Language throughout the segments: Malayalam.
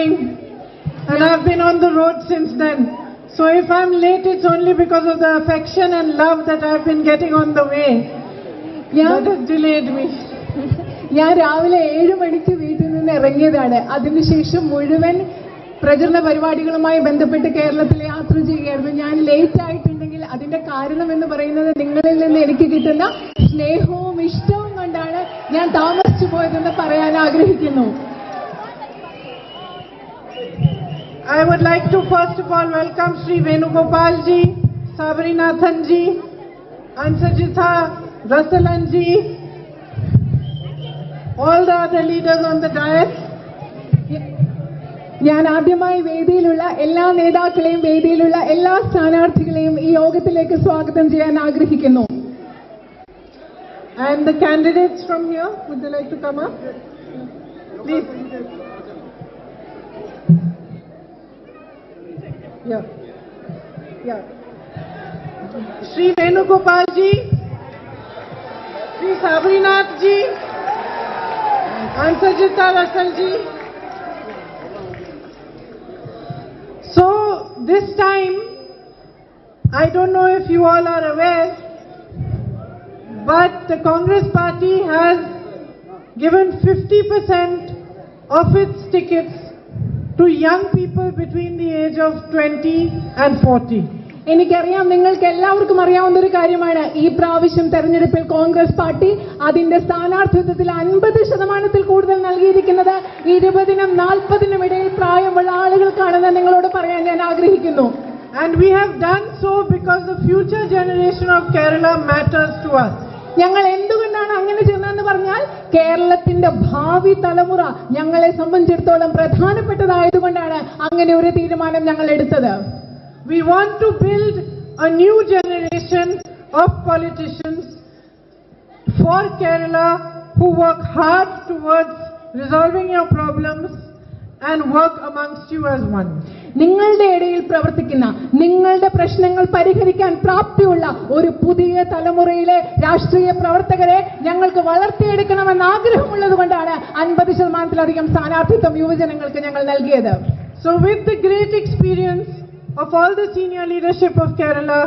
morning and I've been on the road since then. So if I'm late, it's only because of the affection and love that I've been getting on the way. That has delayed me. ഞാൻ രാവിലെ 7 മണിക്ക് വീട്ടിൽ നിന്ന് ഇറങ്ങിയതാണ്. അതിനുശേഷം മുഴുവൻ പ്രചരണ പരിപാടികളുമായി ബന്ധപ്പെട്ട് കേരളത്തിൽ യാത്ര ചെയ്യുകയായിരുന്നു. ഞാൻ ലേറ്റ് ആയിട്ടുണ്ടെങ്കിൽ അതിന്റെ കാരണം എന്ന് പറയുന്നത് നിങ്ങളിൽ നിന്ന് എനിക്ക് കിട്ടുന്ന സ്നേഹവും ഇഷ്ടവും കൊണ്ടാണ് ഞാൻ താമസിച്ചു പോയതെന്ന് പറയാൻ ആഗ്രഹിക്കുന്നു. I would like to first of all welcome Shri Venugopal ji, Sabrinathan ji, Ansajitha, Rasalan ji, all the other leaders on the dais. ഞാൻ ആദ്യമായി വേദിയിലുള്ള എല്ലാ നേതാക്കളെയും വേദിയിലുള്ള എല്ലാ സ്ഥാനാർത്ഥികളെയും ഈ യോഗത്തിലേക്ക് സ്വാഗതം ചെയ്യാൻ ആഗ്രഹിക്കുന്നു. And the candidates from here, would they like to come up? Please. Yeah. Shri Venugopal ji, Shri Sabrinath ji, Ansajita Rasal ji. So this time, I don't know if you all are aware, but the Congress party has given 50% of its tickets to young people between the age of 20 and 40. എനിക്കറിയാം, നിങ്ങൾക്ക് എല്ലാവർക്കും അറിയാവുന്ന ഒരു കാര്യമാണ്, ഈ പ്രാവശ്യം തെരഞ്ഞെടുപ്പിൽ കോൺഗ്രസ് പാർട്ടി അതിന്റെ സ്ഥാനാർത്ഥിത്വത്തിൽ 50% കൂടുതൽ നൽകിയിരിക്കുന്നത് 20-നും 40-നും ഇടയിൽ പ്രായമുള്ള ആളുകൾക്കാണെന്ന് നിങ്ങളോട് പറയാൻ ഞാൻ ആഗ്രഹിക്കുന്നു. And we have done so because the future generation of Kerala matters to us. ഞങ്ങൾ എന്തുകൊണ്ടാണ് അങ്ങനെ ചെയ്യുന്നതെന്ന് പറഞ്ഞാൽ, കേരളത്തിന്റെ ഭാവി തലമുറ ഞങ്ങളെ സംബന്ധിച്ചിടത്തോളം പ്രധാനപ്പെട്ടതായതുകൊണ്ടാണ് അങ്ങനെ ഒരു തീരുമാനം ഞങ്ങൾ എടുത്തത്. We want to build a new generation of politicians for Kerala who work hard towards resolving your problems and work amongst you as one. നിങ്ങളുടെ ഇടയിൽ പ്രവർത്തിക്കുന്ന, നിങ്ങളുടെ പ്രശ്നങ്ങൾ പരിഹരിക്കാൻ പ്രാപ്തിയുള്ള ഒരു പുതിയ തലമുറയിലെ രാഷ്ട്രീയ പ്രവർത്തകരെ ഞങ്ങൾക്ക് വളർത്തിയെടുക്കണമെന്ന് ആഗ്രഹമുള്ളത് കൊണ്ടാണ് 50%-ലധികം സ്ഥാനാർത്ഥിത്വം യുവജനങ്ങൾക്ക് ഞങ്ങൾ നൽകിയത്. So with the great experience of all the senior leadership of Kerala,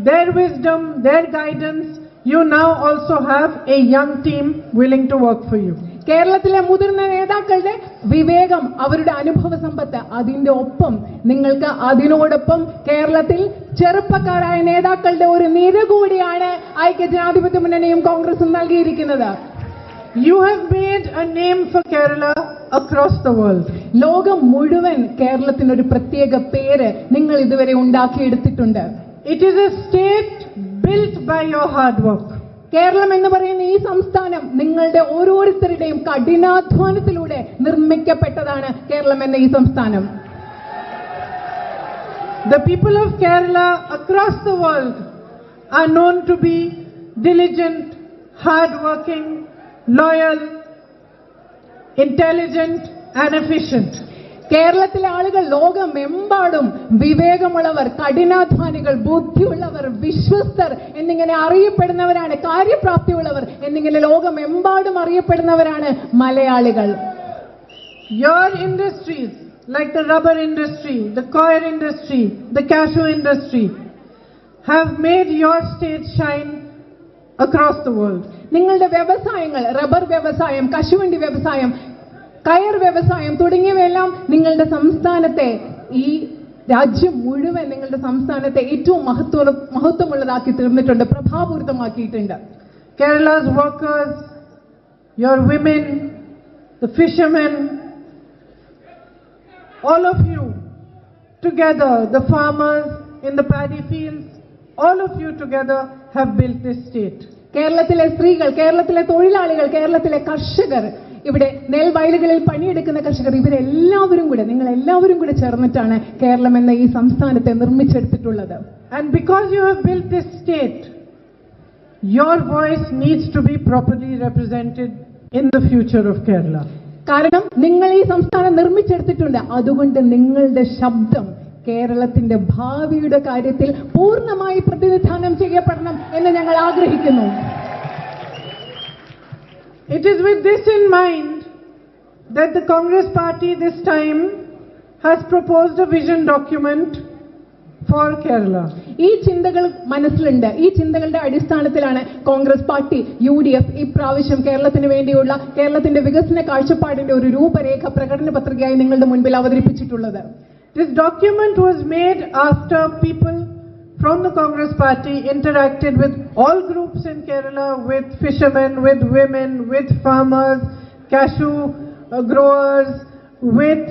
their wisdom, their guidance, you now also have a young team willing to work for you. കേരളത്തിലെ മുതിർന്ന നേതാക്കളുടെ വിവേകം, അവരുടെ അനുഭവ സമ്പത്ത്, അതിന്റെ ഒപ്പം നിങ്ങൾക്ക് അതിനോടൊപ്പം കേരളത്തിൽ ചെറുപ്പക്കാരായ നേതാക്കളുടെ ഒരു നിര കൂടിയാണ് ഐക്യജനാധിപത്യ മുന്നണിയും കോൺഗ്രസും നൽകിയിരിക്കുന്നത്. You have made a name for Kerala across the world. ലോകം മുഴുവൻ കേരളത്തിന് ഒരു പ്രത്യേക പേര് നിങ്ങൾ ഇതുവരെ ഉണ്ടാക്കിയെടുത്തിട്ടുണ്ട്. It is a state built by your hard work. Keralam എന്ന് പറയുന്ന ഈ സംസ്ഥാനം നിങ്ങളുടെ ഓരോരുത്തരുടെയും കഠിനാധ്വാനത്തിലൂടെ നിർമ്മിക്കപ്പെട്ടതാണ്. കേരളം എന്ന ഈ സംസ്ഥാനം. The people of Kerala across the world are known to be diligent, hard-working, loyal, intelligent and efficient. കേരളത്തിലെ ആളുകൾ ലോകമെമ്പാടും വിവേകമുള്ളവർ, കഠിനാധ്വാനികൾ, ബുദ്ധിയുള്ളവർ, വിശ്വസ്തർ എന്നിങ്ങനെ അറിയപ്പെടുന്നവരാണ്. കാര്യപ്രാപ്തിയുള്ളവർ എന്നിങ്ങനെ ലോകമെമ്പാടും അറിയപ്പെടുന്നവരാണ് മലയാളികൾ. Your industries like the rubber industry, the coir industry, the cashew industry have made your state shine across the world. നിങ്ങളുടെ വ്യവസായങ്ങൾ, റബ്ബർ വ്യവസായം, കശുവണ്ടി വ്യവസായം, കയർ വ്യവസായം തുടങ്ങിയവയെല്ലാം നിങ്ങളുടെ സംസ്ഥാനത്തെ, ഈ രാജ്യം മുഴുവൻ നിങ്ങളുടെ സംസ്ഥാനത്തെ ഏറ്റവും മഹത്വമുള്ളതാക്കി തീർന്നിട്ടുണ്ട്, പ്രഭാപൂരിതമാക്കിയിട്ടുണ്ട്. Kerala's workers, your women, the fishermen, all of you together, the farmers in the paddy fields, all of you together have built this state. കേരളത്തിലെ സ്ത്രീകൾ, കേരളത്തിലെ തൊഴിലാളികൾ, കേരളത്തിലെ കർഷകർ, ഇവിടെ നെൽവയലുകളിൽ പണിയെടുക്കുന്ന കർഷകർ, ഇവരെല്ലാവരും കൂടെ, നിങ്ങൾ എല്ലാവരും കൂടെ ചേർന്നിട്ടാണ് കേരളം എന്ന ഈ സംസ്ഥാനത്തെ നിർമ്മിച്ചെടുത്തിട്ടുള്ളത്. And because you have built this state, your voice needs to be properly represented in the future of Kerala. കാരണം നിങ്ങൾ ഈ സംസ്ഥാനം നിർമ്മിച്ചെടുത്തിട്ടുണ്ട്, അതുകൊണ്ട് നിങ്ങളുടെ ശബ്ദം കേരളത്തിന്റെ ഭാവിയുടെ കാര്യത്തിൽ പൂർണ്ണമായി പ്രതിനിധാനം ചെയ്യപ്പെടണം എന്ന് ഞങ്ങൾ ആഗ്രഹിക്കുന്നു. It is with this in mind that the Congress party this time has proposed a vision document for Kerala. ഈ ചിന്തകൾ മനസ്സിലുണ്ട്. ഈ ചിന്തകളുടെ അടിസ്ഥാനത്തിലാണ് കോൺഗ്രസ് പാർട്ടി UDF ഇപ്രാവശ്യം കേരളത്തിന് വേണ്ടിയുള്ള കേരളത്തിന്റെ വികസന കാഴ്ചപ്പാടിന്റെ ഒരു രൂപരേഖ പ്രകടന പത്രികയായി നിങ്ങളുടെ മുൻപിൽ അവതരിപ്പിച്ചിട്ടുള്ളത്. This document was made after people from the Congress party interacted with all groups in Kerala, with fishermen, with women, with farmers, cashew growers, with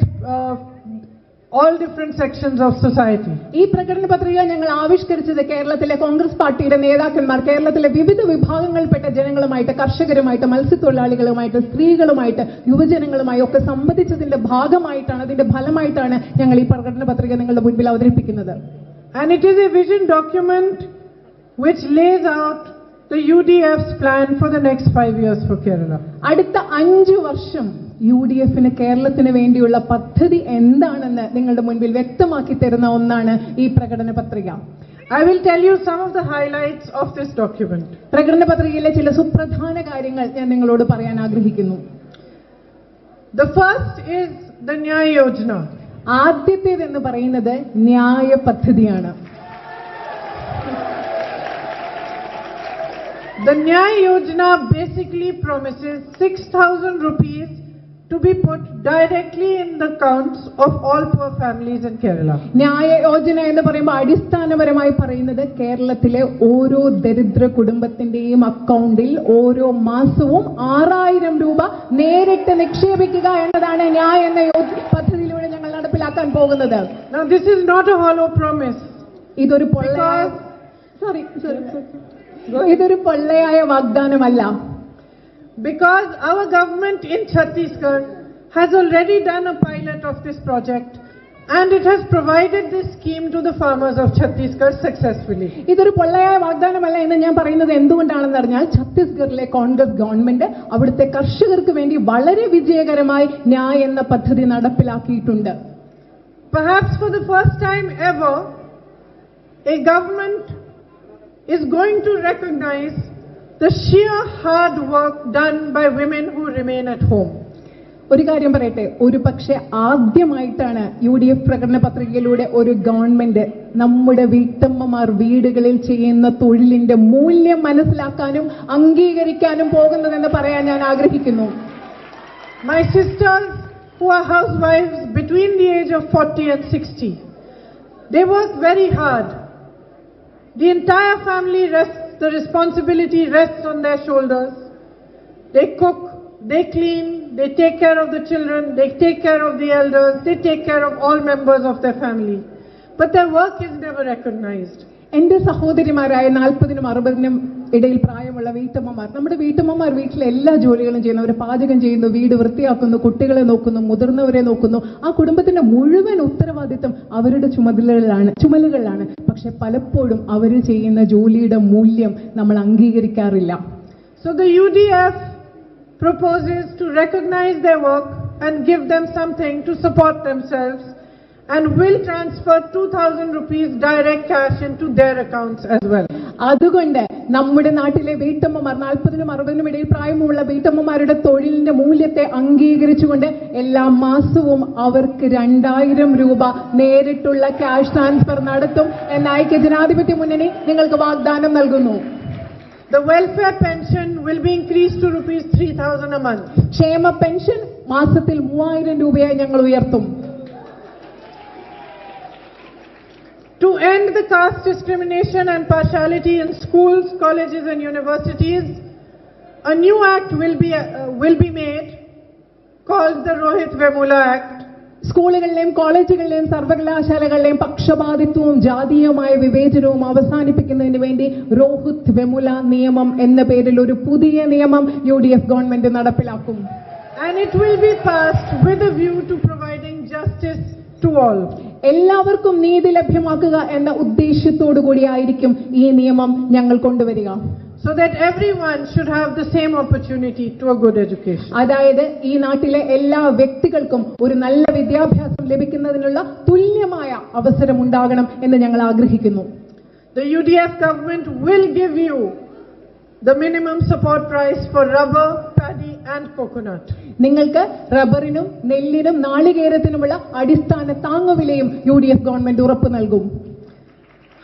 all different sections of society. ഈ പ്രകടന പത്രിക ഞങ്ങൾ ആവിഷ്കരിച്ചത് കേരളത്തിലെ കോൺഗ്രസ് പാർട്ടിയുടെ നേതാക്കന്മാർ കേരളത്തിലെ വിവിധ വിഭാഗങ്ങളിൽപ്പെട്ട ജനങ്ങളുമായിട്ട്, കർഷകരുമായിട്ട്, മത്സ്യത്തൊഴിലാളികളുമായിട്ട്, സ്ത്രീകളുമായിട്ട്, യുവജനങ്ങളുമായി ഒക്കെ സംവദിച്ചതിന്റെ ഭാഗമായിട്ടാണ്, അതിന്റെ ഫലമായിട്ടാണ് ഞങ്ങൾ ഈ പ്രകടന പത്രിക നിങ്ങളുടെ മുൻപിൽ അവതരിപ്പിക്കുന്നത്. And it is a vision document which lays out the UDF's plan for the next 5 years for Kerala. അടുത്ത 5 വർഷം UDFന് കേരളത്തിന് വേണ്ടിയുള്ള പദ്ധതി എന്താണെന്ന് നിങ്ങളുടെ മുൻപിൽ വ്യക്തമാക്കി തരുന്ന ഒന്നാണ് ഈ പ്രകടന പത്രിക. I will tell you some of the highlights of this document. പ്രകടന പത്രികയിലെ ചില സുപ്രധാന കാര്യങ്ങൾ ഞാൻ നിങ്ങളോട് പറയാൻ ആഗ്രഹിക്കുന്നു. The first is the Nyaya Yojana. ആദ്യത്തേതെന്ന് പറയുന്നത് ന്യായ പദ്ധതിയാണ്. The Nyaya Yojana basically promises 6,000 rupees to be put directly in the accounts of all poor families in Kerala. ന്യായ യോജന എന്ന് പറയുമ്പോൾ അടിസ്ഥാനപരമായി പറയുന്നത് കേരളത്തിലെ ഓരോ ദരിദ്ര കുടുംബത്തിന്റെയും അക്കൗണ്ടിൽ ഓരോ മാസവും 6,000 രൂപ നേരിട്ട് നിക്ഷേപിക്കുക എന്നതാണ് ന്യായ എന്ന പദ്ധതിയിലൂടെ ഞങ്ങൾ നടപ്പിലാക്കാൻ പോകുന്നത്. Now this is not a hollow promise. ഇതൊരു പൊള്ളയായ വാഗ്ദാനമല്ല. Because our government in Chhattisgarh has already done a pilot of this project and it has provided this scheme to the farmers of Chhattisgarh successfully. ഇതൊരു പൊള്ളയായ വാഗ്ദാനമല്ല എന്ന് ഞാൻ പറയുന്നത് എന്തുകൊണ്ടാണെന്ന് പറഞ്ഞാൽ ഛത്തീസ്ഗഡിലെ കോൺഗ്രസ് ഗവൺമെന്റ് അവിടുത്തെ കർഷകർക്ക് വേണ്ടി വളരെ വിജയകരമായി ന്യായ് എന്ന പദ്ധതി നടപ്പിലാക്കിയിട്ടുണ്ട്. Perhaps for the first time ever, a government is going to recognize the sheer hard work done by women who remain at home. ഒരു കാര്യം പറയട്ടെ, ഒരു പക്ഷേ ആദ്യമായിട്ടാണ് UDF പ്രകടന പത്രികയിലൂടെ ഒരു ഗവൺമെന്റ് നമ്മുടെ വീട്ടമ്മമാർ വീടുകളിൽ ചെയ്യുന്ന തൊഴിലിന്റെ മൂല്യം മനസ്സിലാക്കാനും അംഗീകരിക്കാനും പോകുന്നതെന്ന് പറയാൻ ഞാൻ ആഗ്രഹിക്കുന്നു. My sisters who are housewives between the age of 40 and 60, they work very hard. The entire family the responsibility rests on their shoulders. They cook, they clean, they take care of the children, they take care of the elders, they take care of all members of their family. But their work is never recognized. എന്റെ സഹോദരിമാരായ 40-നും 60-നും ഇടയിൽ പ്രായമുള്ള വീട്ടമ്മമാർ, നമ്മുടെ വീട്ടമ്മമാർ വീട്ടിലെ എല്ലാ ജോലികളും ചെയ്യുന്നു. അവർ പാചകം ചെയ്യുന്നു, വീട് വൃത്തിയാക്കുന്നു, കുട്ടികളെ നോക്കുന്നു, മുതിർന്നവരെ നോക്കുന്നു. ആ കുടുംബത്തിന്റെ മുഴുവൻ ഉത്തരവാദിത്തം അവരുടെ ചുമലുകളിലാണ്. പക്ഷെ പലപ്പോഴും അവർ ചെയ്യുന്ന ജോലിയുടെ മൂല്യം നമ്മൾ അംഗീകരിക്കാറില്ല. So the UDF proposes to recognize their work and give them something to support themselves and will transfer 2,000 rupees direct cash into their accounts as well. അതുകൊണ്ട് നമ്മുടെ നാട്ടിലെ വീട്ടമ്മമാർ 40-നും 60-നും ഇടയിൽ പ്രായമുള്ള വീട്ടമ്മമാരുടെ തൊഴിലിന്റെ മൂല്യത്തെ അംഗീകരിച്ചുകൊണ്ട് എല്ലാ മാസവും അവർക്ക് 2,000 രൂപ നേരിട്ടുള്ള ക്യാഷ് ട്രാൻസ്ഫർ നടത്തും എന്ന് ഐക്യ ജനാധിപത്യ മുന്നണി നിങ്ങൾക്ക് വാഗ്ദാനം നൽകുന്നു. The welfare pension will be increased to rupees 3,000 a month. ക്ഷേമ പെൻഷൻ മാസത്തിൽ 3,000 രൂപയായി ഞങ്ങൾ ഉയർത്തും. To end the caste discrimination and partiality in schools, colleges and universities, a new act will be made called the Rohit Vemula Act. സ്കൂളുകളിലെയും കോളേജുകളിലെയും സർവകലാശാലകളിലെയും പക്ഷപാതിത്വവും ജാതീയമായ വിവേചനവും അവസാനിപ്പിക്കുന്നതിന് വേണ്ടി രോഹിത് വെമുല നിയമം എന്ന പേരിൽ ഒരു പുതിയ നിയമം UDF ഗവൺമെന്റ് നടപ്പിലാക്കും. And it will be passed with a view to providing justice to all. എല്ലാവർക്കും നീതി ലഭ്യമാക്കുക എന്ന ഉദ്ദേശത്തോടു കൂടിയായിരിക്കും ഈ നിയമം ഞങ്ങൾ കൊണ്ടുവരിക. So that everyone should have the same opportunity to a good education. അതായത് ഈ നാട്ടിലെ എല്ലാ വ്യക്തികൾക്കും ഒരു നല്ല വിദ്യാഭ്യാസം ലഭിക്കുന്നതിനുള്ള തുല്യമായ അവസരം ഉണ്ടാകണം എന്ന് ഞങ്ങൾ ആഗ്രഹിക്കുന്നു. The UDF government will give you the minimum support price for rubber, paddy and coconut. നിങ്ങൾക്ക് റബ്ബറിനും നെല്ലിനും നാളികേരത്തിനുമുള്ള അടിസ്ഥാന താങ്ങുവിലയും UDF ഗവൺമെന്റ് ഉറപ്പു നൽകും.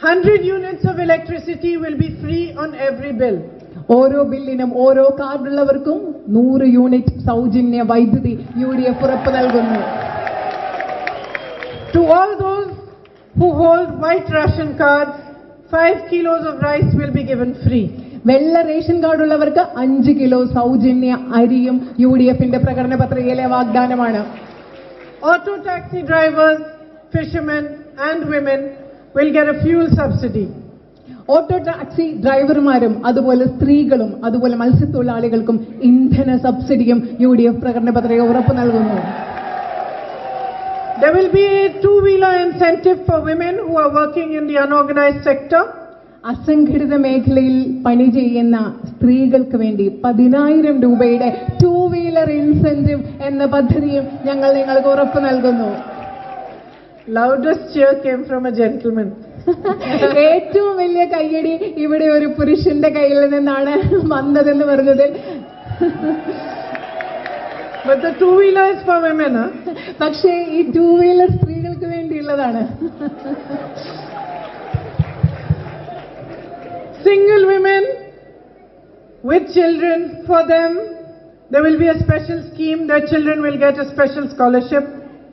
100 units of electricity will be free on every bill. ഓരോ ബില്ലിനും ഓരോ കാർഡുള്ളവർക്കും 100 യൂണിറ്റ് സൗജന്യ വൈദ്യുതി UDF ഉറപ്പു നൽകുന്നു. To all those who hold white ration cards, 5 kilos of rice will be given free. വെള്ള റേഷൻ കാർഡുള്ളവർക്ക് 5 കിലോ സൗജന്യ അരിയും UDFന്റെ പ്രകടന പത്രികയിലെ വാഗ്ദാനമാണ്. Auto taxi drivers, fishermen and women will get a fuel subsidy. Auto taxi ഡ്രൈവർമാരും അതുപോലെ സ്ത്രീകളും അതുപോലെ മത്സ്യത്തൊഴിലാളികൾക്കും ഇന്ധന സബ്സിഡിയും UDF പ്രകടന പത്രിക ഉറപ്പു നൽകുന്നു. There will be a two-wheeler incentive for women who are working in the unorganized sector. അസംഘടിത മേഖലയിൽ പണി ചെയ്യുന്ന സ്ത്രീകൾക്ക് വേണ്ടി 10,000 രൂപയുടെ 2-വീലർ ഇൻസെന്റീവ് എന്ന പദ്ധതിയും ഞങ്ങൾ നിങ്ങൾക്ക് ഉറപ്പു നൽകുന്നു. Loudest cheer came from a gentleman. ഏറ്റവും വലിയ കയ്യടി ഇവിടെ ഒരു പുരുഷന്റെ കയ്യിൽ നിന്നാണ് വന്നതെന്ന് പറഞ്ഞതിൽ. But the two-wheeler is for women, huh? പക്ഷേ ഈ 2-വീലർ സ്ത്രീകൾക്ക് വേണ്ടിയുള്ളതാണ്. Single women with children, for them there will be a special scheme. Their children will get a special scholarship.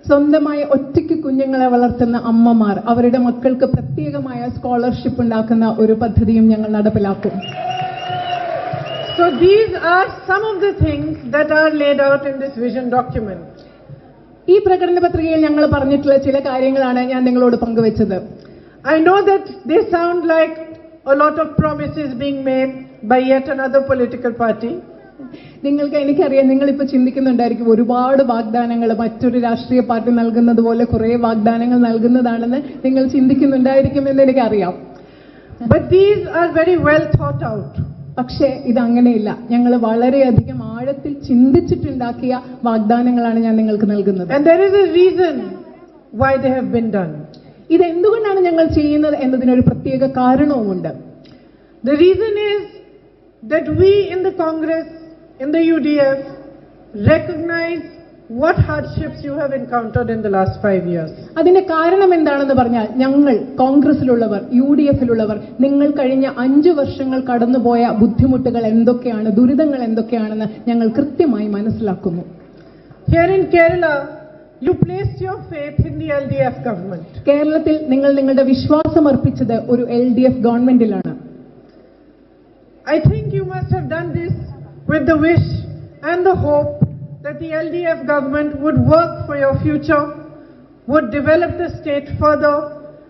സ്വന്തമായി ഒറ്റയ്ക്ക് കുഞ്ഞുങ്ങളെ വളർത്തുന്ന അമ്മമാർ അവരുടെ മക്കൾക്ക് പ്രത്യേകമായ സ്കോളർഷിപ്പ് ഉണ്ടാക്കുന്ന ഒരു പദ്ധതിയും ഞങ്ങൾ നടപ്പിലാക്കും. So these are some of the things that are laid out in this vision document. ഈ പ്രകടന പത്രികയിൽ ഞങ്ങൾ പറഞ്ഞിട്ടുള്ള ചില കാര്യങ്ങളാണ് ഞാൻ നിങ്ങളോട് പങ്കുവെച്ചത്. I know that they sound like a lot of promises being made by yet another political party. എനിക്കറിയാം നിങ്ങളിപ്പോൾ ചിന്തിക്കുന്നുണ്ടായിരിക്കും ഒരുപാട് വാഗ്ദാനങ്ങൾ മറ്റൊരു രാഷ്ട്രീയ പാർട്ടി നൽകുന്നത് പോലെ കുറെ വാഗ്ദാനങ്ങൾ നൽകുന്നതാണെന്ന് നിങ്ങൾ ചിന്തിക്കുന്നുണ്ടായിരിക്കുമെന്ന് എനിക്കറിയാം. But these are very well thought out. പക്ഷേ ഇതങ്ങനെയില്ല. ഞങ്ങൾ വളരെയധികം ആഴത്തിൽ ചിന്തിച്ചിട്ടുണ്ടാക്കിയ വാഗ്ദാനങ്ങളാണ് ഞാൻ നിങ്ങൾക്ക് നൽകുന്നത്. And there is a reason why they have been done. ഇതെന്തുകൊണ്ടാണ് ഞങ്ങൾ ചെയ്യുന്നത് എന്നതിനൊരു പ്രത്യേക കാരണവുമുണ്ട്. The reason is that we in the Congress, in the UDF, recognize what hardships you have encountered in the last 5 years. അതിന്റെ കാരണം എന്താണെന്ന് പറഞ്ഞാൽ ഞങ്ങൾ കോൺഗ്രസിലുള്ളവർ UDFിലുള്ളവർ നിങ്ങൾ കഴിഞ്ഞ 5 വർഷങ്ങൾ കടന്നുപോയ ബുദ്ധിമുട്ടുകൾ എന്തൊക്കെയാണ്, ദുരിതങ്ങൾ എന്തൊക്കെയാണെന്ന് ഞങ്ങൾ കൃത്യമായി മനസ്സിലാക്കുന്നു. Here in Kerala, you placed your faith in the LDF government. കേരളത്തിൽ നിങ്ങൾ നിങ്ങളുടെ വിശ്വാസം അർപ്പിച്ചത് ഒരു LDF ഗവൺമെന്റിലാണ്. I think you must have done this with the wish and the hope that the LDF government would work for your future, would develop the state further,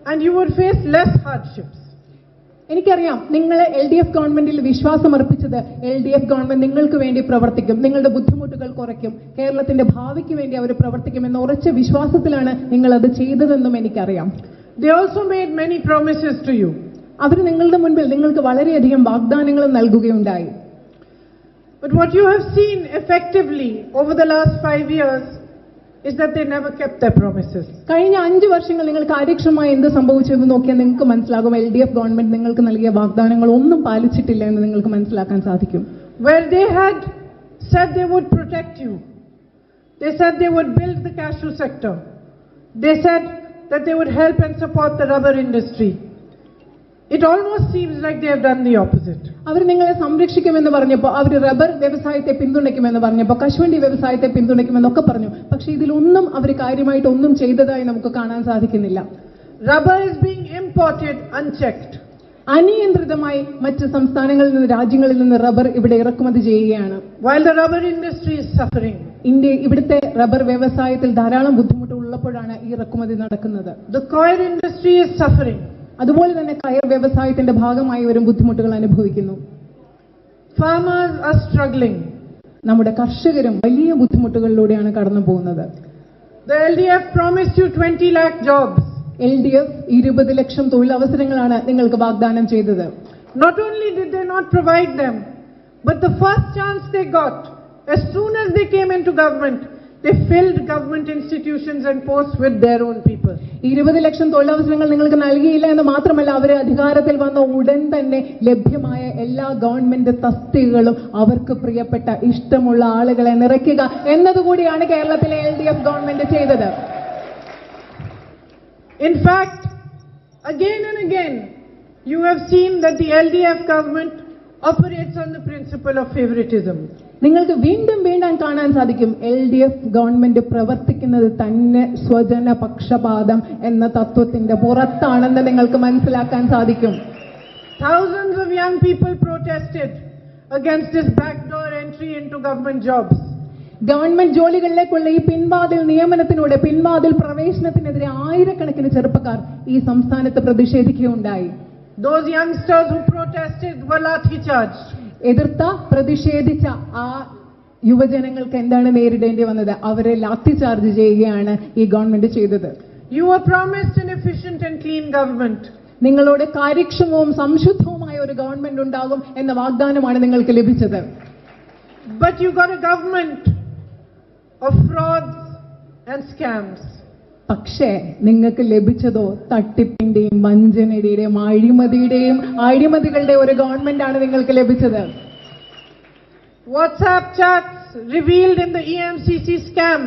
and you would face less hardships. എനിക്കറിയാം നിങ്ങൾ LDF ഗവൺമെന്റിൽ വിശ്വാസം അർപ്പിച്ചത് LDF ഗവൺമെന്റ് നിങ്ങൾക്ക് വേണ്ടി പ്രവർത്തിക്കും, നിങ്ങളുടെ ബുദ്ധിമുട്ടുകൾ കുറയ്ക്കും, കേരളത്തിന്റെ ഭാവിക്ക് വേണ്ടി അവർ പ്രവർത്തിക്കുമെന്ന ഉറച്ച വിശ്വാസത്തിലാണ് നിങ്ങൾ അത് ചെയ്തതെന്നും എനിക്കറിയാം. They also made many promises to you. അവർ നിങ്ങളുടെ മുൻപിൽ നിങ്ങൾക്ക് വളരെയധികം വാഗ്ദാനങ്ങളും നൽകുകയുണ്ടായി. But what you have seen effectively over the last 5 years is that they never kept their promises. കഴിഞ്ഞ 5 വർഷങ്ങൾ നിങ്ങൾ കാര്യക്ഷമമായി എന്ത് സംഭവിച്ചെന്ന് നോക്കിയാൽ നിങ്ങൾക്ക് മനസ്സിലാകും LDF ഗവൺമെന്റ് നിങ്ങൾക്ക് നൽകിയ വാഗ്ദാനങ്ങൾ ഒന്നും പാലിച്ചിട്ടില്ല എന്ന് നിങ്ങൾക്ക് മനസ്സിലാക്കാൻ സാധിക്കും. Where they had said they would protect you, they said they would build the cashew sector, they said that they would help and support the rubber industry. It almost seems like they have done the opposite. അവർ നിങ്ങളെ സംരക്ഷിക്കുമെന്ന് പറഞ്ഞപ്പോൾ, അവർ റബ്ബർ വ്യവസായത്തെ പിന്തുണയ്ക്കുമെന്ന് പറഞ്ഞപ്പോൾ, കശുവണ്ടി വ്യവസായത്തെ പിന്തുണയ്ക്കുമെന്നൊക്കെ പറഞ്ഞു. പക്ഷേ ഇതിലൊന്നും അവർ കാര്യമായിട്ട് ഒന്നും ചെയ്തതായി നമുക്ക് കാണാൻ സാധിക്കുന്നില്ല. Rubber is being imported unchecked. അനിയന്ത്രിതമായി മറ്റ് സംസ്ഥാനങ്ങളിൽ നിന്ന്, രാജ്യങ്ങളിൽ നിന്ന് റബ്ബർ ഇവിടെ ഇറക്കുമതി ചെയ്യുകയാണ്. While the rubber industry is suffering. ഇവിടുത്തെ റബ്ബർ വ്യവസായത്തിൽ ധാരാളം ബുദ്ധിമുട്ട് ഉള്ളപ്പോഴാണ് ഈ ഇറക്കുമതി നടക്കുന്നത്. The coir industry is suffering. അതുപോലെ തന്നെ കയർ വ്യവസായത്തിന്റെ ഭാഗമായി വരും ബുദ്ധിമുട്ടുകൾ അനുഭവിക്കുന്നു. Farmers are struggling. നമ്മുടെ കർഷകരും വലിയ ബുദ്ധിമുട്ടുകളിലൂടെയാണ് കടന്നു പോകുന്നത്. The LDF promised you 20 lakh jobs. LDF 20 ലക്ഷം തൊഴിലവസരങ്ങളാണ് നിങ്ങൾക്ക് വാഗ്ദാനം ചെയ്തത്. Not only did they not provide them, but the first chance they got, as soon as they came into government, they filled government institutions and posts with their own people. 20 ലക്ഷം തൊഴിലവസരങ്ങൾ നിങ്ങൾക്ക് നൽകിയില്ല എന്ന് മാത്രമല്ല, അവരെ അധികാരത്തിൽ വന്ന ഉടൻ തന്നെ ലഭ്യമായ എല്ലാ ഗവൺമെന്റ് തസ്തികകളും അവർക്ക് പ്രിയപ്പെട്ട ഇഷ്ടമുള്ള ആളുകളെ നിറയ്ക്കുക എന്നതുകൂടിയാണ് കേരളത്തിലെ LDF ഗവൺമെന്റ് ചെയ്തത്. In fact, again and again, you have seen that the LDF government operates on the principle of favoritism. നിങ്ങൾക്ക് വീണ്ടും വീണ്ടും കാണാൻ സാധിക്കും LDF ഗവൺമെന്റ് പ്രവർത്തിക്കുന്നത് തന്നെ സ്വജന പക്ഷപാതം എന്ന തത്വത്തിന്റെ പുറത്താണെന്ന് നിങ്ങൾക്ക് മനസ്സിലാക്കാൻ സാധിക്കും. Thousands of young people protested against this backdoor entry into government jobs. Government ജോലികളിലേക്കുള്ള ഈ പിൻവാതിൽ നിയമനത്തിലൂടെ പിൻവാതിൽ പ്രവേശനത്തിനെതിരെ ആയിരക്കണക്കിന് ചെറുപ്പക്കാർ ഈ സംസ്ഥാനത്ത് പ്രതിഷേധിക്കുകയുണ്ടായി. Those youngsters who protested were lathi charged. എതിർത്ത പ്രതിഷേധിച്ച ആ യുവജനങ്ങൾക്ക് എന്താണ് നേരിടേണ്ടി വന്നത്? അവരെ ലാത്തി ചാർജ് ചെയ്യുകയാണ് ഈ ഗവൺമെന്റ് ചെയ്തത്. You were promised an efficient and clean government. നിങ്ങളോട് കാര്യക്ഷമവും സംശുദ്ധവുമായ ഒരു ഗവൺമെന്റ് ഉണ്ടാകും എന്ന വാഗ്ദാനമാണ് നിങ്ങൾക്ക് ലഭിച്ചത്. But you got a government of frauds and scams. പക്ഷേ നിങ്ങൾക്ക് ലഭിച്ചതോ തട്ടിപ്പിന്റെയും വഞ്ചനയുടെയും അഴിമതികളുടെ ഒരു ഗവൺമെന്റാണ് നിങ്ങൾക്ക് ലഭിച്ചത്. WhatsApp chats revealed in the EMCC scam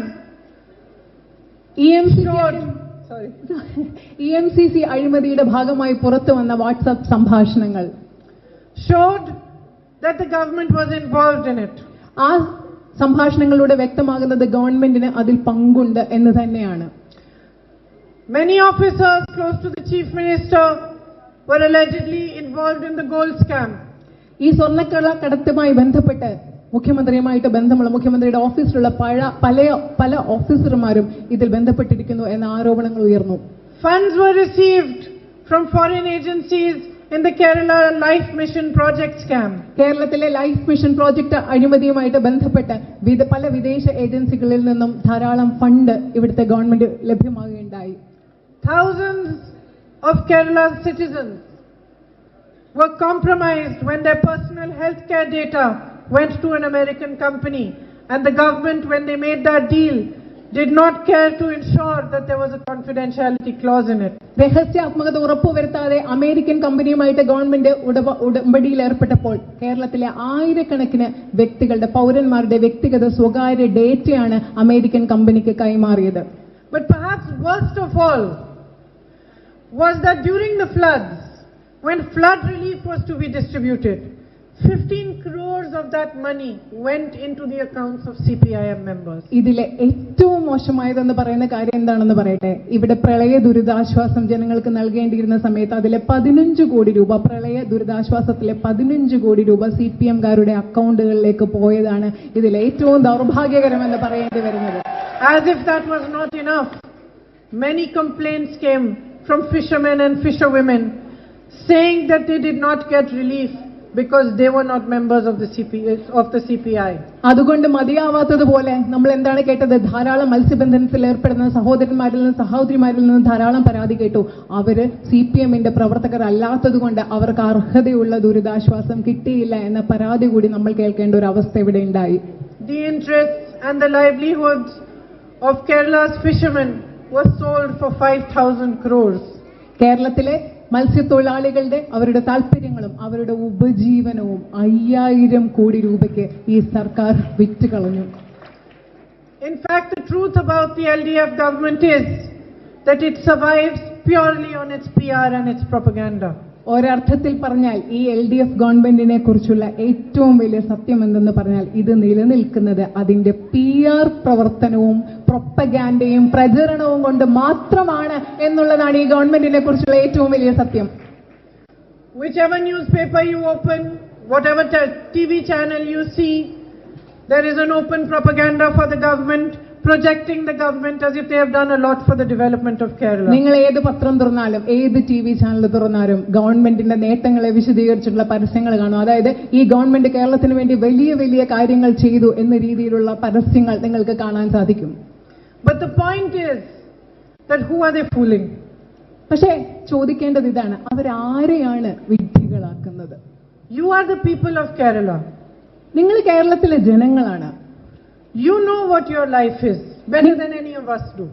EMCC അഴിമതിയുടെ ഭാഗമായി പുറത്തു വന്ന വാട്സാപ്പ് സംഭാഷണങ്ങൾ showed that the government was involved in it. ആ സംഭാഷണങ്ങളിലൂടെ വ്യക്തമാകുന്നത് ഗവൺമെന്റിന് അതിൽ പങ്കുണ്ട് എന്ന് തന്നെയാണ്. Many officers close to the chief minister were allegedly involved in the gold scam. ഈ സ്വർണ്ണക്കടത്തുമായി ബന്ധപ്പെട്ട് മുഖ്യമന്ത്രിയുമായിട്ട് ബന്ധമുള്ള മുഖ്യമന്ത്രിയുടെ ഓഫീസിലുള്ള പല ഓഫീസർമാരും ഇതിൽ ബന്ധപ്പെട്ടിരിക്കുന്നു എന്ന ആരോപണങ്ങൾ ഉയർന്നു. Funds were received from foreign agencies in the Kerala Life Mission project scam. കേരളത്തിലെ ലൈഫ് മിഷൻ പ്രോജക്ട് അഴിമതിയുമായിട്ട് ബന്ധപ്പെട്ട് പല വിദേശ ഏജൻസികളിൽ നിന്നും ധാരാളം ഫണ്ട് ഇവിടുത്തെ government ലഭ്യമാകുകയുണ്ടായി. Thousands of Kerala's citizens were compromised when their personal healthcare data went to an American company, and the government, when they made that deal, did not care to ensure that there was a confidentiality clause in it. രഹസ്യാത്മകത ഉറപ്പുവരുത്താതെ അമേരിക്കൻ കമ്പനിയുമായിട്ട് ഗവൺമെന്റ് ഉടമ്പടിയിൽ ഏർപ്പെട്ടപ്പോൾ കേരളത്തിലെ ആയിരക്കണക്കിന് വ്യക്തികളുടെ പൗരന്മാരുടെ വ്യക്തിഗത സ്വകാര്യ ഡേറ്റയാണ് അമേരിക്കൻ കമ്പനിക്ക് കൈമാറിയത്. But perhaps worst of all was that during the floods, when flood relief was to be distributed, 15 crores of that money went into the accounts of CPIM members. ഇതിലെ ഏറ്റവും മോശമായതെന്ന് പറയുന്ന കാര്യം എന്താണെന്ന് പറയട്ടെ. ഇവിടെ പ്രളയ ദുരിതാശ്വാസം ജനങ്ങൾക്ക് നൽകേണ്ടിയിരുന്ന സമയത്ത് അതിലെ 15 കോടി രൂപ, പ്രളയ ദുരിതാശ്വാസത്തിലെ 15 കോടി രൂപ CPM-കാരുടെ അക്കൗണ്ടുകളിലേക്ക് പോയതാണ് ഇതിലെ ഏറ്റവും ദൗർഭാഗ്യകരമെന്ന് പറയേണ്ടി വരുന്നത്. As if that was not enough, many complaints came from fishermen and fisherwomen saying that they did not get relief because they were not members of the CPI. അതുകൊണ്ട് മതിയാവാത്തതുപോലെ നമ്മൾ എന്താണ് കേട്ടത്? ധാരാളം മത്സ്യബന്ധനത്തിൽ ഏർപ്പെടുന്ന സഹോദരന്മാരിൽ നിന്നും സഹോദരിമാരിൽ നിന്നും ധാരാളം പരാതി കേട്ടു. അവര് CPM-ന്റെ പ്രവർത്തകർ അല്ലാത്തതുകൊണ്ട് അവർക്ക് അർഹതയുള്ള ദുരിതാശ്വാസം കിട്ടിയില്ല എന്ന പരാതി കൂടി നമ്മൾ കേൾക്കേണ്ട ഒരു അവസ്ഥ ഇവിടെ ഉണ്ടായി. The interests and the livelihoods of Kerala's fishermen were sold for 5,000 crores. കേരളത്തിലെ മത്സ്യത്തൊഴിലാളികളുടെ അവരുടെ താല്പര്യങ്ങളും അവരുടെ ഉപജീവനവും 5000 കോടി രൂപയ്ക്ക് ഈ സർക്കാർ വിറ്റ് കളഞ്ഞു. In fact, the truth about the LDF government is that it survives purely on its PR and its propaganda. ഒരർത്ഥത്തിൽ പറഞ്ഞാൽ ഈ LDF ഗവൺമെന്റിനെ കുറിച്ചുള്ള ഏറ്റവും വലിയ സത്യം എന്തെന്ന് പറഞ്ഞാൽ ഇത് നിലനിൽക്കുന്നത് അതിന്റെ PR പ്രവർത്തനവും പ്രൊപ്പഗാൻഡയും പ്രചരണവും കൊണ്ട് മാത്രമാണ് എന്നുള്ളതാണ് ഈ ഗവൺമെന്റിനെ കുറിച്ചുള്ള ഏറ്റവും വലിയ സത്യം. Whichever newspaper you open, whatever TV channel you see, there is an open propaganda for the government, projecting the government as if they have done a lot for the development of Kerala. നിങ്ങൾ ഏത് പത്രം തുറന്നാലും ഏത് TV ചാനൽ തുറന്നാലും ഗവൺമെന്റിന്റെ നേട്ടങ്ങളെ വിശദീകരിച്ചിട്ടുള്ള പരസ്യങ്ങൾ കാണും. അതായത് ഈ ഗവൺമെന്റ് കേരളത്തിന് വേണ്ടി വലിയ വലിയ കാര്യങ്ങൾ ചെയ്തു എന്ന രീതിയിലുള്ള പരസ്യങ്ങൾ നിങ്ങൾക്ക് കാണാൻ സാധിക്കും. But the point is that who are they fooling? പക്ഷേ ചോദിക്കേണ്ടത് ഇതാണ്, അവരാരെയാണ് വിഡ്ഢികളാക്കുന്നത്? You are the people of Kerala. നിങ്ങൾ കേരളത്തിലെ ജനങ്ങളാണ്. You know what your life is better than any of us do.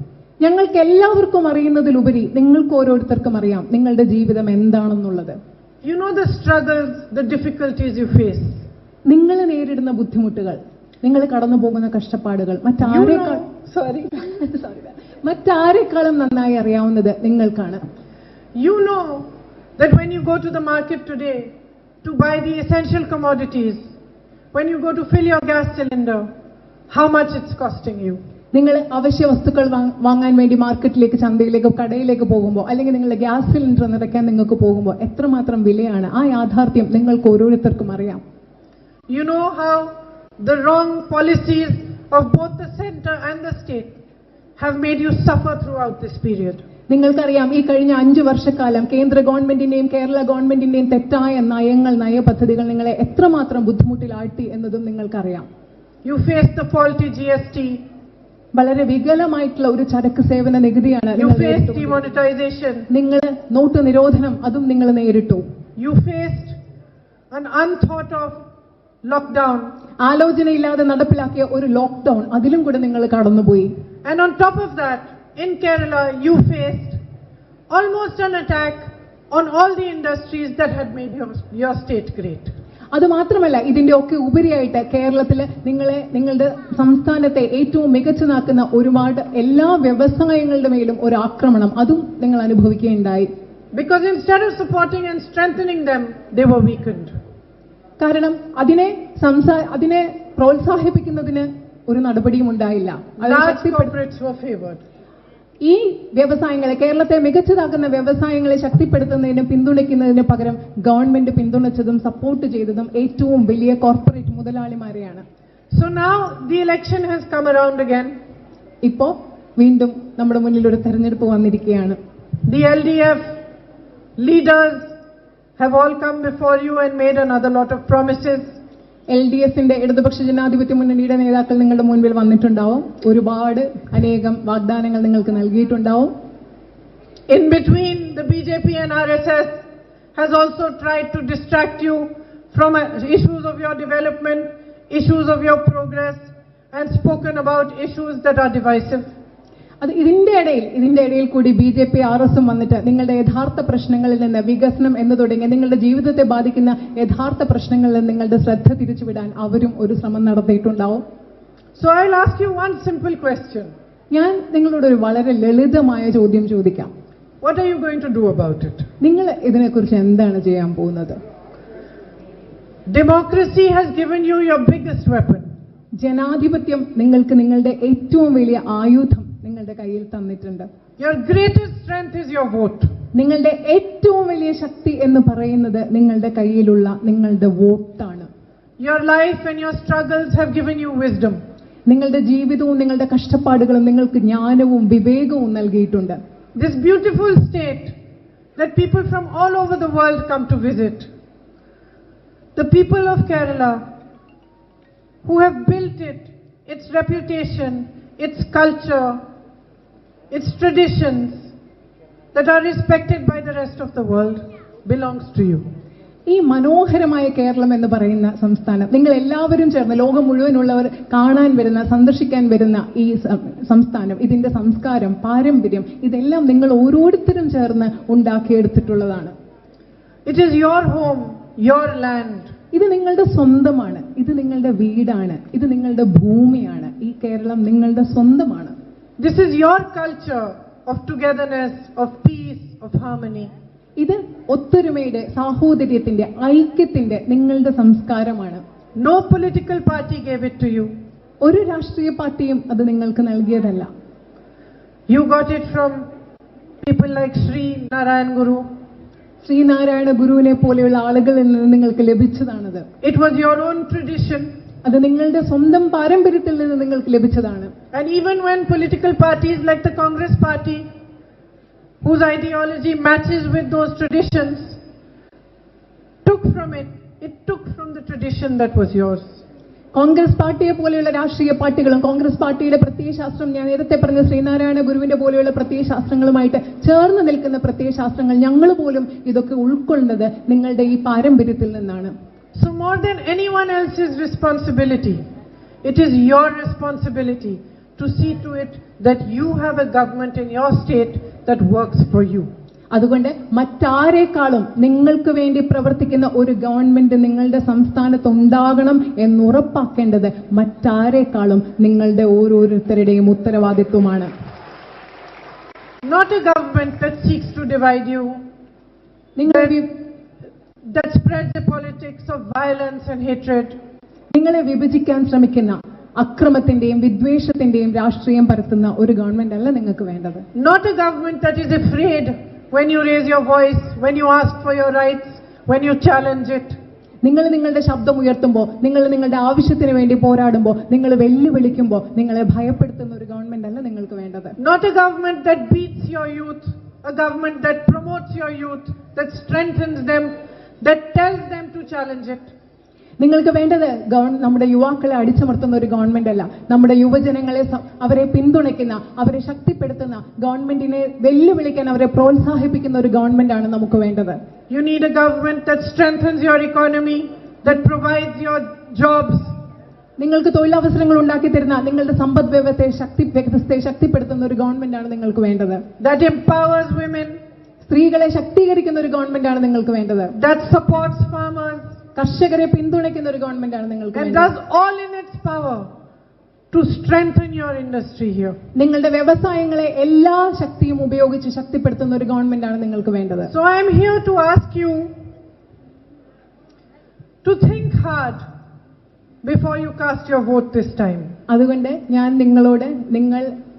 ഞങ്ങൾക്ക് എല്ലാവർക്കും അറിയുന്നതിലുപരി നിങ്ങൾക്ക് ഓരോരുത്തർക്കും അറിയാം നിങ്ങളുടെ ജീവിതം എന്താണെന്നുള്ളത്. You know the struggles, the difficulties you face. നിങ്ങൾ നേരിടുന്ന ബുദ്ധിമുട്ടുകൾ, നിങ്ങൾ കടന്നു പോകുന്ന കഷ്ടപ്പാടുകൾ മറ്റാരെക്കാളും നന്നായി അറിയാവുന്നത് നിങ്ങൾക്കാണ്. You know that when you go to the market today to buy the essential commodities, when you go to fill your gas cylinder, how much it's costing you. നിങ്ങൾ അവശ്യ വസ്തുക്കൾ വാങ്ങാൻ വേണ്ടി മാർക്കറ്റിലേക്ക്, ചന്തയിലേക്ക്, കടയിലേക്ക് പോകുമ്പോൾ, അല്ലെങ്കിൽ നിങ്ങളുടെ ഗ്യാസ് സിലിണ്ടർ നിറയ്ക്കാൻ നിങ്ങൾക്ക് പോകുമ്പോൾ എത്രമാത്രം വിലയാണ്, ആ യാഥാർത്ഥ്യം നിങ്ങൾക്ക് ഓരോരുത്തർക്കും അറിയാം. You know how the wrong policies of both the center and the state have made you suffer throughout this period. നിങ്ങൾക്കറിയാം ഈ കഴിഞ്ഞ 5 വർഷക്കാലം കേന്ദ്ര ഗവൺമെന്റിന്റെയും കേരള ഗവൺമെന്റിന്റെയും തെറ്റായ നയങ്ങൾ, നയപദ്ധതികൾ നിങ്ങളെ എത്രമാത്രം ബുദ്ധിമുട്ടിലാഴ്ത്തി എന്നതും നിങ്ങൾക്കറിയാം. You faced the faulty GST. വളരെ വികലമായിട്ടുള്ള ഒരു ചരക്ക് സേവന നികുതിയാണ്. You faced demonetization. നിങ്ങൾ നോട്ട് നിരോധനം, അതും നിങ്ങൾ നേരിട്ടു. You faced an unthought of lockdown. ആലോചനയില്ലാതെ നടപ്പിലാക്കിയ ഒരു ലോക്ക്ഡൌൺ, അതിലും കൂടെ നിങ്ങൾ കടന്നുപോയി. And on top of that, in Kerala, you faced almost an attack on all the industries that had made your state great. അത് മാത്രമല്ല, ഇതിന്റെ ഒക്കെ ഉപരിയായിട്ട് കേരളത്തിൽ നിങ്ങളുടെ സംസ്ഥാനത്തെ ഏറ്റവും മികച്ചതാക്കുന്ന ഒരുപാട് എല്ലാ വ്യവസായങ്ങളുടെ മേലും ഒരു ആക്രമണം, അതും നിങ്ങൾ അനുഭവിക്കുകയുണ്ടായി. Because instead of supporting and strengthening them, they were weakened. കാരണം അതിനെ പ്രോത്സാഹിപ്പിക്കുന്നതിന് ഒരു നടപടിയും ഉണ്ടായില്ല. ഈ വ്യവസായങ്ങളെ, കേരളത്തെ മികച്ചതാക്കുന്ന വ്യവസായങ്ങളെ ശക്തിപ്പെടുത്തുന്നതിനും പിന്തുണയ്ക്കുന്നതിന് പകരം ഗവൺമെന്റ് പിന്തുണച്ചതും സപ്പോർട്ട് ചെയ്തതും ഏറ്റവും വലിയ corporate മുതലാളിമാരെയാണ്. So now the election has come around again. ഇപ്പോ വീണ്ടും നമ്മുടെ മുന്നിൽ ഒരു തെരഞ്ഞെടുപ്പ് വന്നിരിക്കുകയാണ്. The LDF leaders have all come before you and made another lot of promises. LDFന്റെ ഇടതുപക്ഷ ജനാധിപത്യ മുന്നണിയുടെ നേതാക്കൾ നിങ്ങളുടെ മുൻപിൽ വന്നിട്ടുണ്ടാവും. ഒരുപാട് അനേകം വാഗ്ദാനങ്ങൾ നിങ്ങൾക്ക് നൽകിയിട്ടുണ്ടാവും. In between, the BJP and RSS has also tried to distract you from issues of your development, issues of your progress, and spoken about issues that are divisive. അത് ഇതിന്റെ ഇടയിൽ കൂടി BJP RSSും വന്നിട്ട് നിങ്ങളുടെ യഥാർത്ഥ പ്രശ്നങ്ങളിൽ നിന്ന്, വികസനം എന്ന് തുടങ്ങി നിങ്ങളുടെ ജീവിതത്തെ ബാധിക്കുന്ന യഥാർത്ഥ പ്രശ്നങ്ങളിൽ നിന്ന് നിങ്ങളുടെ ശ്രദ്ധ തിരിച്ചുവിടാൻ അവരും ഒരു ശ്രമം നടത്തിയിട്ടുണ്ടാവും. So I'll ask you one simple question. ഞാൻ നിങ്ങളോട് ഒരു വളരെ ലളിതമായ ചോദ്യം ചോദിക്കാം. What are you going to do about it? നിങ്ങൾ ഇതിനെക്കുറിച്ച് എന്താണ് ചെയ്യാൻ പോകുന്നത്? Democracy has given you your biggest weapon. ജനാധിപത്യം നിങ്ങൾക്ക് നിങ്ങളുടെ ഏറ്റവും വലിയ ആയുധം നിങ്ങളുടെ കയ്യിൽ തന്നിട്ടുണ്ട്. Your greatest strength is your vote. നിങ്ങളുടെ ഏറ്റവും വലിയ ശക്തി എന്ന് പറയുന്നത് നിങ്ങളുടെ കയ്യിലുള്ള നിങ്ങളുടെ വോട്ടാണ്. Your life and your struggles have given you wisdom. നിങ്ങളുടെ ജീവിതവും നിങ്ങളുടെ കഷ്ടപ്പാടുകളും നിങ്ങൾക്ക് ജ്ഞാനവും വിവേകവും നൽകിയിട്ടുണ്ട്. This beautiful state that people from all over the world come to visit. The people of Kerala who have built it, its reputation, its culture, its traditions that are respected by the rest of the world belongs to you. ഈ മനോഹരമായ കേരളം എന്ന് പറയുന്ന സംസ്ഥാനം, നിങ്ങൾ എല്ലാവരും ചേർന്ന്, ലോകം മുഴുവനുള്ളവർ കാണാൻ വരുന്ന, സന്ദർശിക്കാൻ വരുന്ന ഈ സംസ്ഥാനം, ഇതിന്റെ സംസ്കാരം, പാരമ്പര്യം, ഇതെല്ലാം നിങ്ങൾ ഓരോരുത്തരും ചേർന്ന് ഉണ്ടാക്കിയെടുത്തിട്ടുള്ളതാണ്. It is your home, your land. ഇത് നിങ്ങളുടെ സ്വന്തമാണ്, ഇത് നിങ്ങളുടെ വീടാണ്, ഇത് നിങ്ങളുടെ ഭൂമിയാണ്. ഈ കേരളം നിങ്ങളുടെ സ്വന്തമാണ്. This is your culture of togetherness, of peace, of harmony. ഇത് ഒത്തൊരുമയുടെ, സാഹോദര്യത്തിന്റെ, ഐക്യത്തിന്റെ നിങ്ങളുടെ സംസ്കാരമാണ്. No political party gave it to you. ഒരു രാഷ്ട്രീയ പാർട്ടിയും അത് നിങ്ങൾക്ക് നൽകിയതല്ല. You got it from people like Sri Narayan Guru. Sreenarayana ഗുരുവിനെ പോലെയുള്ള ആളുകളിൽ നിന്ന് നിങ്ങൾക്ക് ലഭിച്ചതാണത്. It was your own tradition. അത് നിങ്ങളുടെ സ്വന്തം പാരമ്പര്യത്തിൽ നിന്ന് നിങ്ങൾക്ക് ലഭിച്ചതാണ്. And even when political parties like the Congress party, whose ideology matches with those traditions, took from it took from the tradition that was yours. Congress പാർട്ടിയെ പോലെയുള്ള രാഷ്ട്രീയ പാർട്ടികളും കോൺഗ്രസ് പാർട്ടിയുടെ പ്രത്യയശാസ്ത്രം, ഞാൻ നേരത്തെ പറഞ്ഞ ശ്രീനാരായണ ഗുരുവിന്റെ പോലെയുള്ള പ്രത്യയശാസ്ത്രങ്ങളുമായിട്ട് ചേർന്ന് നിൽക്കുന്ന പ്രത്യയശാസ്ത്രങ്ങൾ, ഞങ്ങൾ പോലും ഇതൊക്കെ ഉൾക്കൊണ്ടത് നിങ്ങളുടെ ഈ പാരമ്പര്യത്തിൽ നിന്നാണ്. So more than anyone else's responsibility, It is your responsibility to see to it that you have a government in your state that works for you. അതുകൊണ്ട് മറ്റാരേക്കാളും നിങ്ങൾക്ക് വേണ്ടി പ്രവർത്തിക്കുന്ന ഒരു ഗവൺമെന്റ് നിങ്ങളുടെ സംസ്ഥാനത്ത് ഉണ്ടാകണം എന്നുറപ്പാക്കേണ്ടത് മറ്റാരേക്കാളും നിങ്ങളുടെ ഓരോരുത്തരുടെയും ഉത്തരവാദിത്വമാണ്. Not a government that seeks to divide you, that spreads a politics of violence and hatred. നിങ്ങളെ വിഭജിക്കാൻ ശ്രമിക്കുന്ന അക്രമത്തിന്റെയും വിദ്വേഷത്തിന്റെയും രാഷ്ട്രീയം പരത്തുന്ന ഒരു ഗവൺമെന്റ് അല്ല നിങ്ങൾക്ക് വേണ്ടത്. Not a government that is afraid when you raise your voice, when you ask for your rights, when you challenge it. നിങ്ങൾ നിങ്ങളുടെ ശബ്ദം ഉയർത്തുമ്പോൾ, നിങ്ങൾ നിങ്ങളുടെ ആവശ്യത്തിന് വേണ്ടി പോരാടുമ്പോൾ, നിങ്ങൾ വെല്ലുവിളിക്കുമ്പോൾ നിങ്ങളെ ഭയപ്പെടുത്തുന്ന ഒരു ഗവൺമെന്റ് അല്ല നിങ്ങൾക്ക് വേണ്ടത്. Not a government that beats your youth, a government that promotes your youth, that strengthens them, that tells them to challenge it. നിങ്ങൾക്ക് വേണ്ടത് നമ്മുടെ യുവാക്കളെ അടിച്ചമർത്തുന്ന ഒരു ഗവൺമെന്റ് അല്ല. നമ്മുടെ യുവജനങ്ങളെ അവരെ പിന്തുണയ്ക്കുന്ന, അവരെ ശക്തിപ്പെടുത്തുന്ന, ഗവൺമെന്റിനെ വെല്ലുവിളിക്കാൻ അവരെ പ്രോത്സാഹിപ്പിക്കുന്ന ഒരു ഗവൺമെന്റ് ആണ് നമുക്ക് വേണ്ടത്. You need a government that strengthens your economy, that provides your jobs. നിങ്ങൾക്ക് തൊഴിലവസരങ്ങൾ ഉണ്ടാക്കി തരുന്ന, നിങ്ങളുടെ സമ്പദ് വ്യവസ്ഥയെ ശക്തിപ്പെടുത്തുന്ന ഒരു ഗവൺമെന്റ് ആണ് നിങ്ങൾക്ക് വേണ്ടത്. That empowers women. സ്ത്രീകളെ ശക്തീകരിക്കുന്ന ഒരു ഗവൺമെന്റ് ആണ് നിങ്ങൾക്ക് വേണ്ടത്. That supports farmers. കർഷകരെ പിന്തുണയ്ക്കുന്ന ഒരു ഗവൺമെന്റ് ആണ് നിങ്ങൾക്ക് and വേണ്ടത്. does all in its power to strengthen your industry here. നിങ്ങളുടെ വ്യവസായങ്ങളെ എല്ലാ ശക്തിയും ഉപയോഗിച്ച് ശക്തിപ്പെടുത്തുന്ന ഒരു ഗവൺമെന്റ് ആണ് നിങ്ങൾക്ക് വേണ്ടത്. So I am here to ask you to think hard before you cast your vote this time. അതുകൊണ്ട് ഞാൻ നിങ്ങളോട്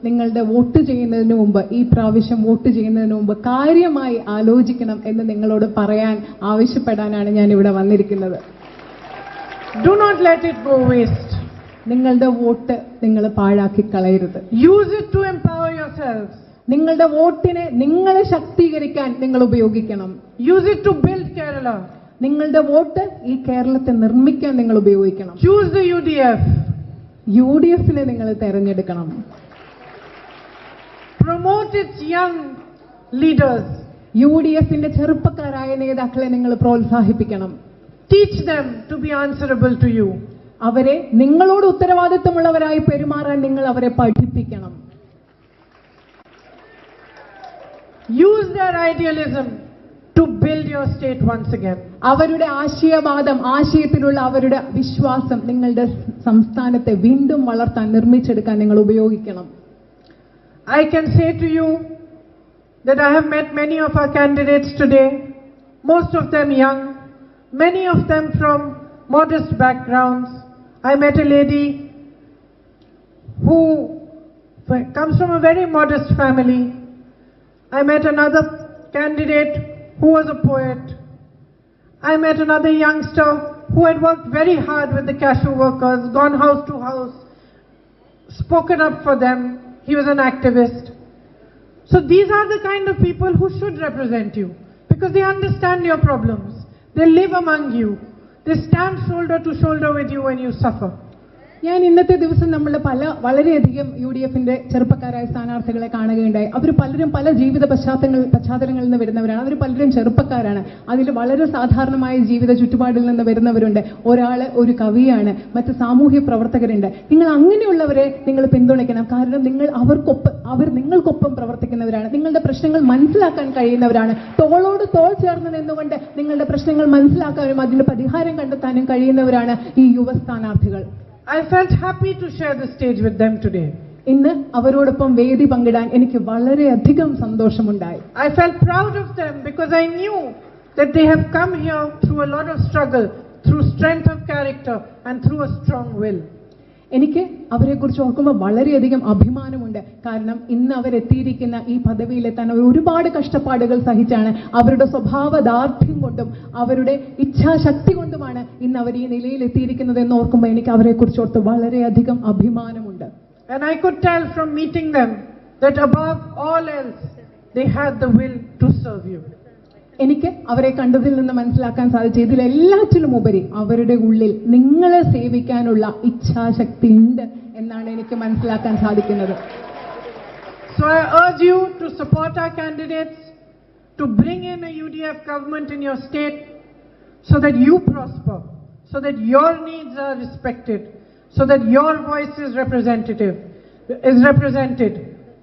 നിങ്ങളുടെ വോട്ട് ചെയ്യുന്നതിന് മുമ്പ്, ഈ പ്രാവശ്യം വോട്ട് ചെയ്യുന്നതിന് മുമ്പ് കാര്യമായി ആലോചിക്കണം എന്ന് നിങ്ങളോട് പറയാൻ ആവശ്യപ്പെടാനാണ് ഞാൻ ഇവിടെ വന്നിരിക്കുന്നത്. Do not let it go waste. നിങ്ങളുടെ വോട്ട് നിങ്ങൾ പാഴാക്കി കളയരുത്. Use it to empower yourselves. നിങ്ങളുടെ വോട്ടിനെ നിങ്ങളെ ശക്തീകരിക്കാൻ നിങ്ങൾ ഉപയോഗിക്കണം. Use it to build Kerala. നിങ്ങളുടെ വോട്ട് ഈ കേരളത്തെ നിർമ്മിക്കാൻ നിങ്ങൾ ഉപയോഗിക്കണം. Choose the UDF. UDFനെ നിങ്ങൾ തെരഞ്ഞെടുക്കണം. Promote its young leaders. UDFന്റെ ചെറുപ്പക്കാരായ നേതാക്കളെ നിങ്ങൾ പ്രോത്സാഹിപ്പിക്കണം. Teach them to be answerable to you. അവരെ നിങ്ങളോട് ഉത്തരവാദിത്തമുള്ളവരായി പെരുമാറാൻ നിങ്ങൾ അവരെ പഠിപ്പിക്കണം. Use their idealism to build your state once again. അവരുടെ ആശയത്തിലുള്ള അവരുടെ വിശ്വാസം നിങ്ങളുടെ സംസ്ഥാനത്തെ വീണ്ടും വളർത്താൻ, നിർമ്മിച്ചെടുക്കാൻ നിങ്ങൾ ഉപയോഗിക്കണം. I can say to you that I have met many of our candidates today, most of them young, many of them from modest backgrounds. I met a lady who comes from a very modest family. I met another candidate who was a poet. I met another youngster who had worked very hard with the cashew workers, gone house to house, spoken up for them. He was an activist. So these are the kind of people who should represent you, because they understand your problems. They live among you. They stand shoulder to shoulder with you when you suffer. ഞാൻ ഇന്നത്തെ ദിവസം നമ്മൾ വളരെയധികം UDFന്റെ ചെറുപ്പക്കാരായ സ്ഥാനാർത്ഥികളെ കാണുകയുണ്ടായി. അവർ പലരും പല ജീവിത പശ്ചാത്തലങ്ങളിൽ നിന്ന് വരുന്നവരാണ്. അവർ പലരും ചെറുപ്പക്കാരാണ്. അതിൽ വളരെ സാധാരണമായ ജീവിത ചുറ്റുപാടിൽ നിന്ന് വരുന്നവരുണ്ട്. ഒരാള് ഒരു കവിയാണ്, മറ്റ് സാമൂഹ്യ പ്രവർത്തകരുണ്ട്. നിങ്ങൾ അങ്ങനെയുള്ളവരെ നിങ്ങൾ പിന്തുണയ്ക്കണം. കാരണം അവർ നിങ്ങൾക്കൊപ്പം പ്രവർത്തിക്കുന്നവരാണ്. നിങ്ങളുടെ പ്രശ്നങ്ങൾ മനസ്സിലാക്കാൻ കഴിയുന്നവരാണ്. തോളോട് തോൾ ചേർന്ന് നിന്നുകൊണ്ട് നിങ്ങളുടെ പ്രശ്നങ്ങൾ മനസ്സിലാക്കാനും അതിന് പരിഹാരം കണ്ടെത്താനും കഴിയുന്നവരാണ് ഈ യുവ സ്ഥാനാർത്ഥികൾ. I felt happy to share the stage with them today. ഇന്ന് അവരോടൊപ്പം വേദി പങ്കിടാൻ എനിക്ക് വളരെയധികം സന്തോഷമുണ്ടായി. I felt proud of them because I knew that they have come here through a lot of struggle, through strength of character and through a strong will. എനിക്ക് അവരെക്കുറിച്ച് ഓർക്കുമ്പോൾ വളരെയധികം അഭിമാനമുണ്ട്. കാരണം ഇന്ന് അവരെത്തിയിരിക്കുന്ന ഈ പദവിയിലെത്താൻ അവർ ഒരുപാട് കഷ്ടപ്പാടുകൾ സഹിച്ചാണ്. അവരുടെ സ്വഭാവദാർഢ്യം കൊണ്ടും അവരുടെ ഇച്ഛാശക്തി കൊണ്ടുമാണ് ഇന്ന് അവർ ഈ നിലയിൽ എത്തിയിരിക്കുന്നത് എന്ന് ഓർക്കുമ്പോൾ എനിക്ക് അവരെക്കുറിച്ച് ഓർത്ത് വളരെയധികം അഭിമാനമുണ്ട്. And I could tell from meeting them that above all else they had the will to serve you. എനിക്ക് അവരെ കണ്ടതിൽ നിന്ന് മനസ്സിലാക്കാൻ സാധിച്ചു, ഇതിലെല്ലാറ്റിലും ഉപരി അവരുടെ ഉള്ളിൽ നിങ്ങളെ സേവിക്കാനുള്ള ഇച്ഛാശക്തി ഉണ്ട് എന്നാണ് എനിക്ക് മനസ്സിലാക്കാൻ സാധിക്കുന്നത്. So I urge you to support our candidates, to bring in a UDF government in your state so that you prosper, so that your needs are respected, so that your voice is represented,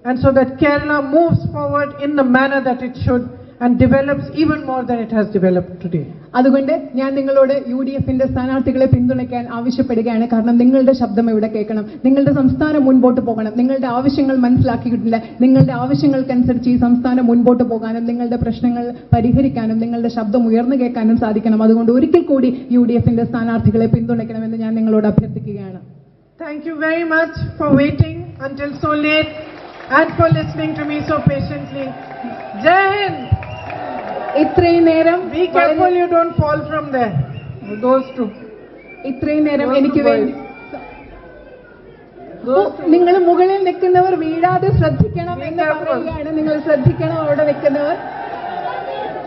and so that Kerala moves forward in the manner that it should and develops even more than it has developed today. അതുകൊണ്ട് ഞാൻ നിങ്ങളോട് UDFന്റെ സ്ഥാനാർത്ഥികളെ പിന്തുണയ്ക്കാൻ ആവശ്യപ്പെടുകയാണ്. കാരണം നിങ്ങളുടെ ശബ്ദം ഇവിടെ കേൾക്കണം, നിങ്ങളുടെ സംസ്ഥാനം മുൻപോട്ട് പോകണം, നിങ്ങളുടെ ആവശ്യങ്ങൾ മനസ്സിലാക്കിയിട്ടില്ല, നിങ്ങളുടെ ആവശ്യങ്ങൾക്കനുസരിച്ച് ഈ സംസ്ഥാനം മുൻപോട്ട് പോകാനും നിങ്ങളുടെ പ്രശ്നങ്ങൾ പരിഹരിക്കാനും നിങ്ങളുടെ ശബ്ദം ഉയർന്നു കേൾക്കാനും സാധിക്കണം. അതുകൊണ്ട് ഒരിക്കൽ കൂടി UDFന്റെ സ്ഥാനാർത്ഥികളെ പിന്തുണയ്ക്കണമെന്ന് ഞാൻ നിങ്ങളോട് അഭ്യർത്ഥിക്കുകയാണ്. Thank you very much for waiting until so late and for listening to me so patiently. Jai Hind. ഇത്രയും നേരം Be careful you don't fall from there. Those two. ഇത്രയും നേരം എനിക്ക് വേണ്ടി നിങ്ങൾ മുകളിൽ നിൽക്കുന്നവർ വീഴാതെ ശ്രദ്ധിക്കണം എന്ന് പറയുകയാണ്. നിങ്ങൾ ശ്രദ്ധിക്കണം അവിടെ നിൽക്കുന്നവർ.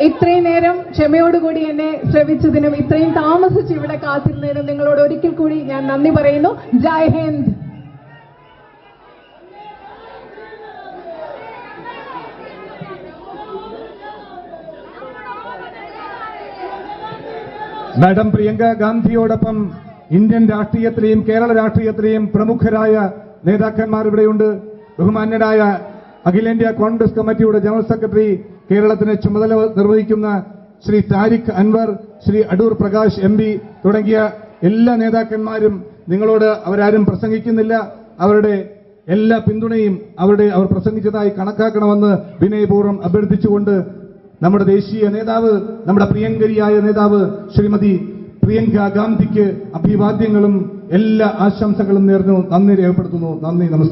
ഇത്രയും നേരം ക്ഷമയോടുകൂടി എന്നെ ശ്രവിച്ചതിനും ഇത്രയും താമസിച്ച് ഇവിടെ കാത്തിരുന്നതിനും നിങ്ങളോട് ഒരിക്കൽ കൂടി ഞാൻ നന്ദി പറയുന്നു. ജയ് ഹിന്ദ്. മാഡം പ്രിയങ്ക ഗാന്ധിയോടൊപ്പം ഇന്ത്യൻ രാഷ്ട്രീയത്തിലെയും കേരള രാഷ്ട്രീയത്തിലെയും പ്രമുഖരായ നേതാക്കന്മാർ ഇവിടെയുണ്ട്. ബഹുമാന്യനായ അഖിലേന്ത്യാ കോൺഗ്രസ് കമ്മിറ്റിയുടെ ജനറൽ സെക്രട്ടറി, കേരളത്തിന് ചുമതല നിർവഹിക്കുന്ന ശ്രീ താരിഖ് അൻവർ, ശ്രീ അടൂർ പ്രകാശ് MP തുടങ്ങിയ എല്ലാ നേതാക്കന്മാരും നിങ്ങളോട് അവരാരും പ്രസംഗിക്കുന്നില്ല, അവരുടെ എല്ലാ പിന്തുണയും അവർ പ്രസംഗിച്ചതായി കണക്കാക്കണമെന്ന് വിനയപൂർവ്വം അഭ്യർത്ഥിച്ചുകൊണ്ട് നമ്മുടെ ദേശീയ നേതാവ്, നമ്മുടെ പ്രിയങ്കരിയായ നേതാവ് ശ്രീമതി പ്രിയങ്ക ഗാന്ധിക്ക് അഭിവാദ്യങ്ങളും എല്ലാ ആശംസകളും നേർന്നു നന്ദി രേഖപ്പെടുത്തുന്നു. നന്ദി, നമസ്കാരം.